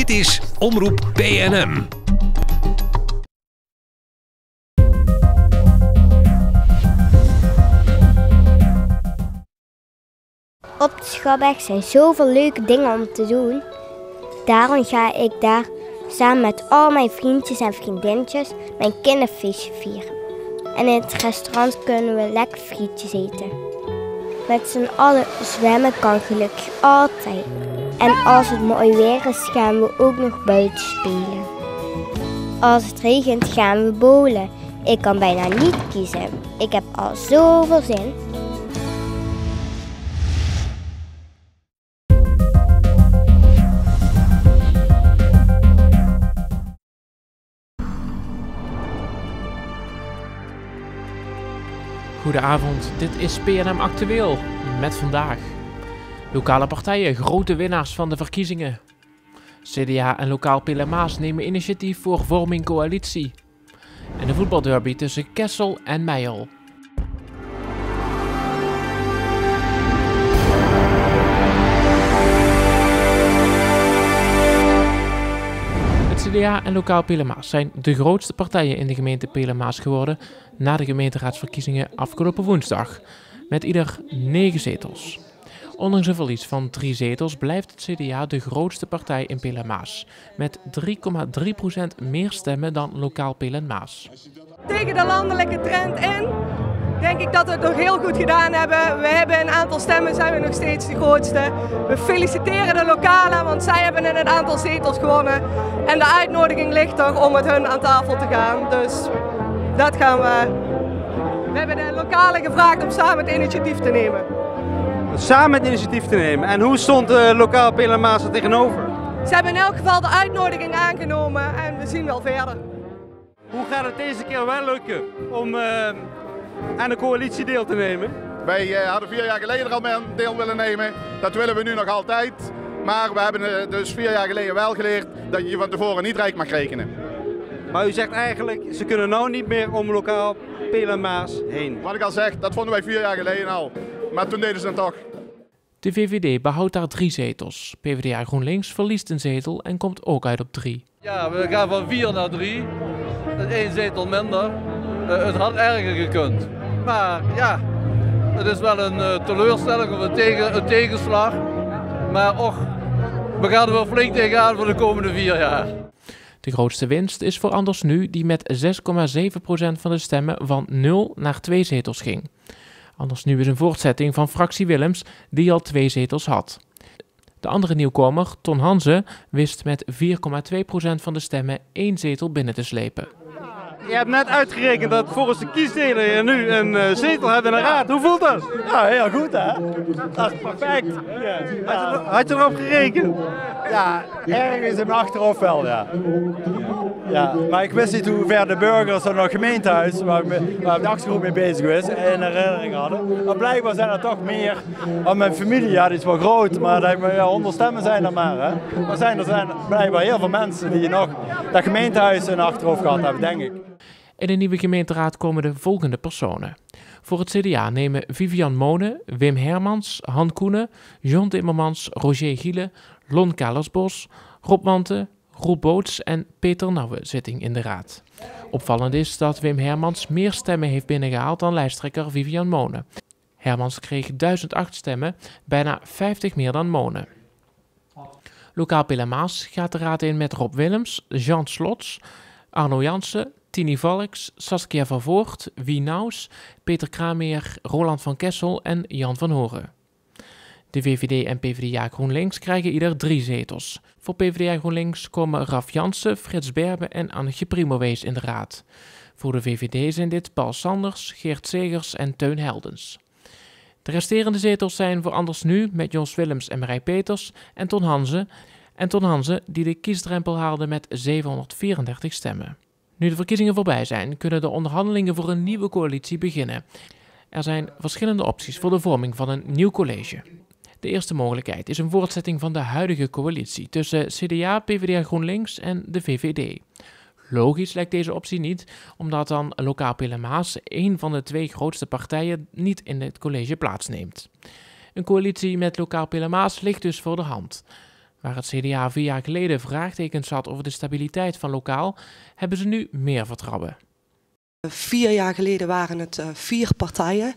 Dit is Omroep PNM. Op de Schalberg zijn zoveel leuke dingen om te doen. Daarom ga ik daar samen met al mijn vriendjes en vriendinnetjes mijn kinderfeestje vieren. En in het restaurant kunnen we lekker frietjes eten. Met z'n allen zwemmen kan gelukkig altijd. En als het mooi weer is, gaan we ook nog buiten spelen. Als het regent, gaan we bowlen. Ik kan bijna niet kiezen. Ik heb al zoveel zin. Goedenavond, dit is PNM Actueel met vandaag. Lokale partijen, grote winnaars van de verkiezingen. CDA en lokaal PLMA's nemen initiatief voor vorming coalitie. En de voetbalderby tussen Kessel en Meijel. Het CDA en lokaal PLMA's zijn de grootste partijen in de gemeente PLMA's geworden na de gemeenteraadsverkiezingen afgelopen woensdag, met ieder 9 zetels. Ondanks een verlies van 3 zetels blijft het CDA de grootste partij in PLMA's, met 3,3% meer stemmen dan lokaal PLMA's. Tegen de landelijke trend in denk ik dat we het nog heel goed gedaan hebben. We hebben een aantal stemmen, zijn we nog steeds de grootste. We feliciteren de lokalen, want zij hebben in een aantal zetels gewonnen. En de uitnodiging ligt er om met hun aan tafel te gaan. Dus dat gaan we. We hebben de lokalen gevraagd om samen het initiatief te nemen. Samen het initiatief te nemen. En hoe stond lokaal PLMA's er tegenover? Ze hebben in elk geval de uitnodiging aangenomen en we zien wel verder. Hoe gaat het deze keer wel lukken om aan de coalitie deel te nemen? Wij hadden 4 jaar geleden er al mee aan deel willen nemen. Dat willen we nu nog altijd. Maar we hebben dus 4 jaar geleden wel geleerd dat je van tevoren niet rijk mag rekenen. Maar u zegt eigenlijk, ze kunnen nou niet meer om lokaal PLMA's heen. Wat ik al zeg, dat vonden wij 4 jaar geleden al. Maar toen deden ze het toch. De VVD behoudt daar 3 zetels. PvdA GroenLinks verliest een zetel en komt ook uit op 3. Ja, we gaan van 4 naar 3. Dat is 1 zetel minder. Het had erger gekund. Maar ja, het is wel een teleurstelling of een tegenslag. Maar och, we gaan er wel flink tegenaan voor de komende 4 jaar. De grootste winst is voor Anders Nu, die met 6,7% van de stemmen van 0 naar 2 zetels ging. Anders Nu is een voortzetting van fractie Willems, die al 2 zetels had. De andere nieuwkomer, Ton Hanze, wist met 4,2% van de stemmen 1 zetel binnen te slepen. Je hebt net uitgerekend dat volgens de kiesdeler je nu een zetel hebt in de raad. Hoe voelt dat? Ja, heel goed hè. Dat is perfect. Ja. Had je erop gerekend? Ja, ergens in mijn achterhoofd wel, ja. Ja, maar ik wist niet hoe ver de burgers van het gemeentehuis, waar de actiegroep mee bezig is, in herinnering hadden. Maar blijkbaar zijn er toch meer. Want mijn familie, ja, die is wel groot, maar 100 stemmen zijn er maar. Hè. Maar er zijn blijkbaar heel veel mensen die nog dat gemeentehuis in hun achterhoofd gehad hebben, denk ik. In de nieuwe gemeenteraad komen de volgende personen. Voor het CDA nemen Vivian Monen, Wim Hermans, Han Koenen, John Timmermans, Roger Giele, Lon Kalersbos, Rob Wanten, Roel Boots en Peter Nouwe zitting in de raad. Opvallend is dat Wim Hermans meer stemmen heeft binnengehaald dan lijsttrekker Vivian Monen. Hermans kreeg 1008 stemmen, bijna 50 meer dan Monen. Lokaal PLMA's gaat de raad in met Rob Willems, Jean Slots, Arno Jansen, Tini Valks, Saskia van Voort, Wie Naus, Peter Krameer, Roland van Kessel en Jan van Horen. De VVD en PvdA GroenLinks krijgen ieder 3 zetels. Voor PvdA GroenLinks komen Raf Jansen, Frits Berbe en Annetje Primowees in de raad. Voor de VVD zijn dit Paul Sanders, Geert Segers en Teun Heldens. De resterende zetels zijn voor Anders Nu met Jos Willems en Marij Peters en Ton Hanze die de kiesdrempel haalde met 734 stemmen. Nu de verkiezingen voorbij zijn, kunnen de onderhandelingen voor een nieuwe coalitie beginnen. Er zijn verschillende opties voor de vorming van een nieuw college. De eerste mogelijkheid is een voortzetting van de huidige coalitie tussen CDA, PvdA GroenLinks en de VVD. Logisch lijkt deze optie niet, omdat dan lokaal PLMA's, één van de 2 grootste partijen, niet in het college plaatsneemt. Een coalitie met lokaal PLMA's ligt dus voor de hand. Waar het CDA 4 jaar geleden vraagtekens had over de stabiliteit van lokaal, hebben ze nu meer vertrouwen. 4 jaar geleden waren het 4 partijen.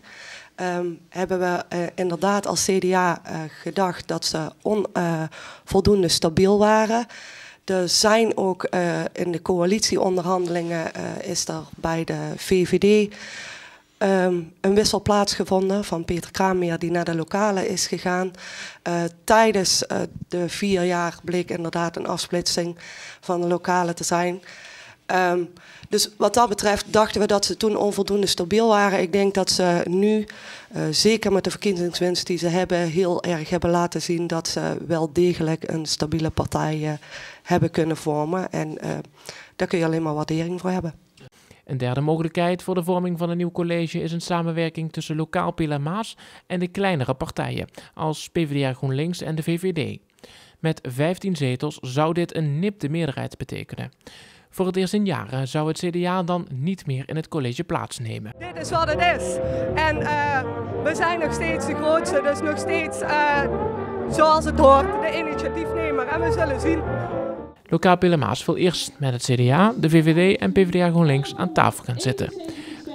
Hebben we inderdaad als CDA gedacht dat ze voldoende stabiel waren. Er zijn ook in de coalitieonderhandelingen is er bij de VVD een wissel plaatsgevonden van Peter Kramer die naar de lokale is gegaan. Tijdens de 4 jaar bleek inderdaad een afsplitsing van de lokale te zijn. Dus wat dat betreft dachten we dat ze toen onvoldoende stabiel waren. Ik denk dat ze nu, zeker met de verkiezingswinst die ze hebben, heel erg hebben laten zien dat ze wel degelijk een stabiele partij hebben kunnen vormen. En daar kun je alleen maar waardering voor hebben. Een derde mogelijkheid voor de vorming van een nieuw college is een samenwerking tussen lokaal PLMA's en de kleinere partijen, als PvdA GroenLinks en de VVD. Met 15 zetels zou dit een nipte meerderheid betekenen. Voor het eerst in jaren zou het CDA dan niet meer in het college plaatsnemen. Dit is wat het is. En we zijn nog steeds de grootste, dus nog steeds zoals het hoort, de initiatiefnemer. En we zullen zien. Lokaal PLMA's wil eerst met het CDA, de VVD en PvdA GroenLinks aan tafel gaan zitten.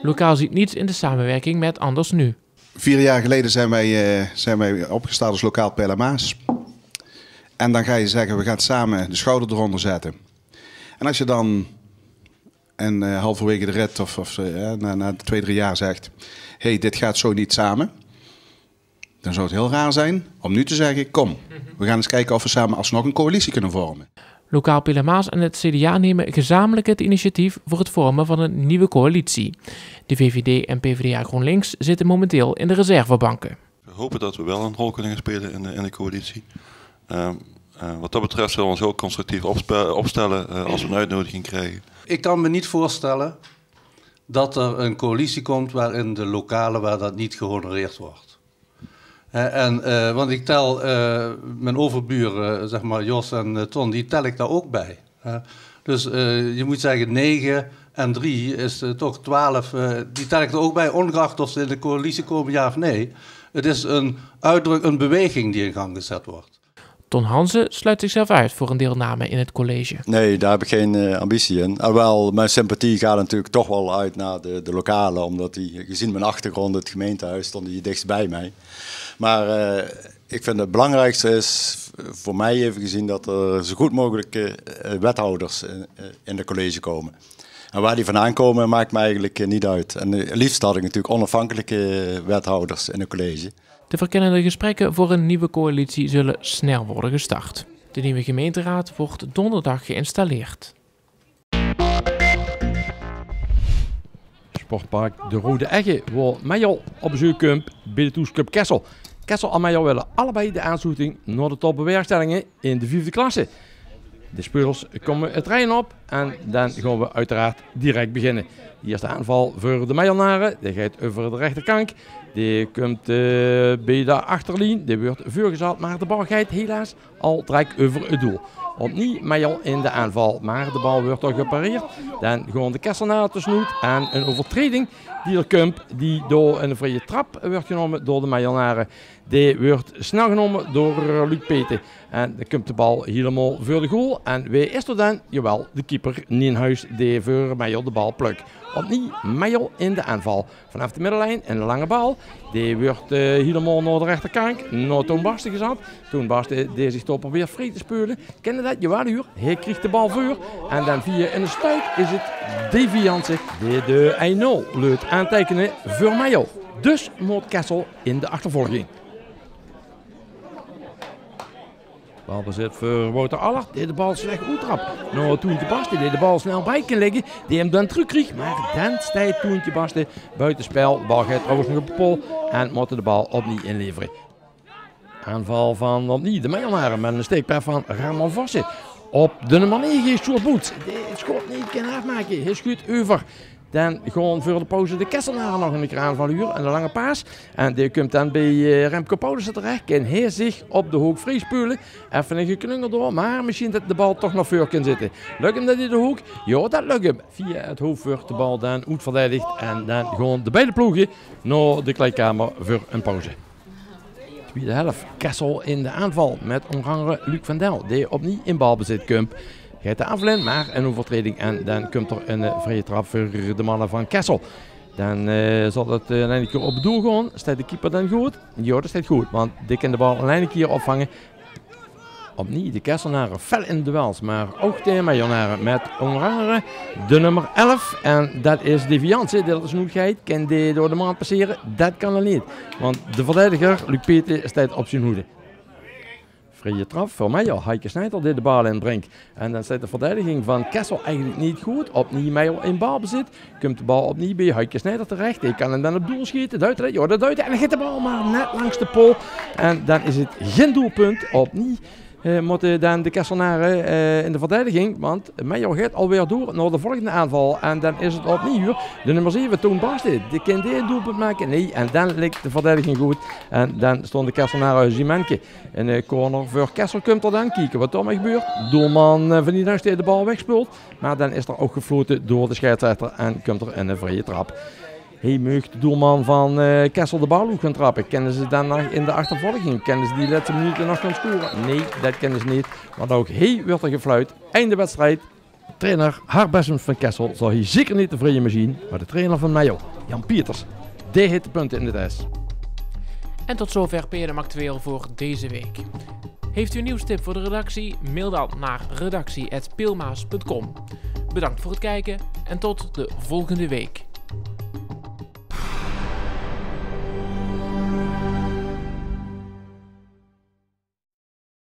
Lokaal ziet niets in de samenwerking met Anders Nu. 4 jaar geleden zijn wij opgestart als lokaal PLMA's. En dan ga je zeggen, we gaan samen de schouder eronder zetten. En als je dan halverwege de rit of na 2-3 jaar zegt, hey, dit gaat zo niet samen. Dan zou het heel raar zijn om nu te zeggen, kom, we gaan eens kijken of we samen alsnog een coalitie kunnen vormen. Lokaal PLMA's en het CDA nemen gezamenlijk het initiatief voor het vormen van een nieuwe coalitie. De VVD en PvdA GroenLinks zitten momenteel in de reservebanken. We hopen dat we wel een rol kunnen gaan spelen in de coalitie. Wat dat betreft zullen we ons heel constructief opstellen als we een uitnodiging krijgen. Ik kan me niet voorstellen dat er een coalitie komt waarin de lokalen waar dat niet gehonoreerd wordt. Want ik tel mijn overburen, zeg maar Jos en Ton, die tel ik daar ook bij. Dus je moet zeggen 9 en 3 is toch 12, die tel ik er ook bij, ongeacht of ze in de coalitie komen ja of nee. Het is een beweging die in gang gezet wordt. Ton Hansen sluit zichzelf uit voor een deelname in het college. Nee, daar heb ik geen ambitie in. Alhoewel, mijn sympathie gaat natuurlijk toch wel uit naar de lokale, omdat die, gezien mijn achtergrond, het gemeentehuis, stond die dichtst bij mij. Maar ik vind het belangrijkste is, voor mij even gezien, dat er zo goed mogelijk wethouders in de college komen. En waar die vandaan komen, maakt me eigenlijk niet uit. En het liefst had ik natuurlijk onafhankelijke wethouders in het college. De verkennende gesprekken voor een nieuwe coalitie zullen snel worden gestart. De nieuwe gemeenteraad wordt donderdag geïnstalleerd. Sportpark De Rode Egge, waar Major op bezoek komt bij de Toesclub Kessel. Kessel en Major willen allebei de aansluiting naar de topbewerkstellingen in de 4e klasse. De spelers komen het trein op en dan gaan we uiteraard direct beginnen. De eerste aanval voor de Majornaren, die gaat over de rechterkant. Die komt bij de achterlijn, die wordt voorgezet, maar de bal gaat helaas al direct over het doel. Opnieuw Major in de aanval, maar de bal wordt al gepareerd. Dan gaan de Kesselnaren te snoet en een overtreding die er komt, die door een vrije trap wordt genomen door de Majornaren. Die wordt snel genomen door Luc Peter. En dan komt de bal helemaal voor de goal. En wie is er dan? Jawel, de keeper Nienhuis die voor Major de bal plukt. Opnieuw Major in de aanval. Vanaf de middenlijn een lange bal. Die wordt helemaal naar de rechterkant. Naar Toon Barsten gezet. Toon Barsten die zich toch probeert vrij te spelen. Ken je dat? Jawel, huur. Hij krijgt de bal voor. En dan via in de stuit is het Deviance die de 1-0 leuk aantekenen voor Major. Dus moet Kessel in de achtervolging. Balbezit voor Wouter Allert, die de bal slecht uittrapt. Nou, Toentje Barsten die de bal snel bij kan leggen, die hem dan terugkrijgt. Maar dan staat Toentje Barsten buitenspel. De bal gaat trouwens nog op de pol en moet de bal opnieuw inleveren. Aanval van opnieuw de Majornaren met een steekpaar van Ramon Vossen. Op de nummer 9 is Sjoerd Boets. Die het schot niet kan afmaken, hij schudt over. Dan gewoon voor de pauze de Kesselnaren nog een keer aanvaluur en de lange paas. En die komt dan bij Remco Paulussen terecht. En hij zich op de hoek vrij spelen. Even een geknungel door, maar misschien dat de bal toch nog voor kan zitten. Lukt hem dat in de hoek? Ja, dat lukt hem. Via het hoofd wordt de bal dan uitverdedigd. En dan gewoon de beide ploegen naar de kleedkamer voor een pauze. tweede helft. Kessel in de aanval met onder andere Luc van Del, die opnieuw in balbezit komt. Gaat de aanval in, maar een overtreding en dan komt er een vrije trap voor de mannen van Kessel. Dan zal het een keer op het doel gaan. Staat de keeper dan goed? Ja, dat staat goed, want die kan de bal een keer opvangen. Opnieuw de Kesselnaren fel in de duels, maar ook de Majornaren met onder andere de nummer 11. En dat is Deviance, dat is snoedigheid. Kan die door de maand passeren? Dat kan er niet. Want de verdediger, Luc Peter, staat op zijn hoede. Vrije trap voor Meijer. Heike Snijder die de bal inbrengt. En dan staat de verdediging van Kessel eigenlijk niet goed. Opnieuw Meijer in balbezit. Komt de bal opnieuw bij Heike Snijder terecht. Hij kan hem dan op doel schieten. Duidt hij? Ja, dat duidt hij. En dan gaat de bal maar net langs de pool. En dan is het geen doelpunt. Opnieuw moeten dan de Kesselnaren in de verdediging. Want Meijer gaat alweer door naar de volgende aanval. En dan is het opnieuw de nummer 7, Toon Barstedt. Die kan die doelpunt maken. Nee, en dan ligt de verdediging goed. En dan stond de Kesselnaren Zimenke. In de corner voor Kessel komt er dan. Kijken wat er mee gebeurt. Doelman van die dag de bal wegspeelt. Maar dan is er ook gefloten door de scheidsrechter. En komt er een vrije trap. Hij mag de doelman van Kessel de bal ook gaan trappen. Kennen ze dan nog in de achtervolging? Kennen ze die laatste minuten nog gaan scoren? Nee, dat kennen ze niet. Want ook hij werd er gefluit. Einde wedstrijd. Trainer Harbessens van Kessel zal hier zeker niet tevreden mee zien. Maar de trainer van Meijer, Jan Pieters, die heeft de punten in de S. En tot zover PNM Actueel voor deze week. Heeft u een nieuwstip voor de redactie? Mail dan naar redactie@pilmaas.com. Bedankt voor het kijken en tot de volgende week.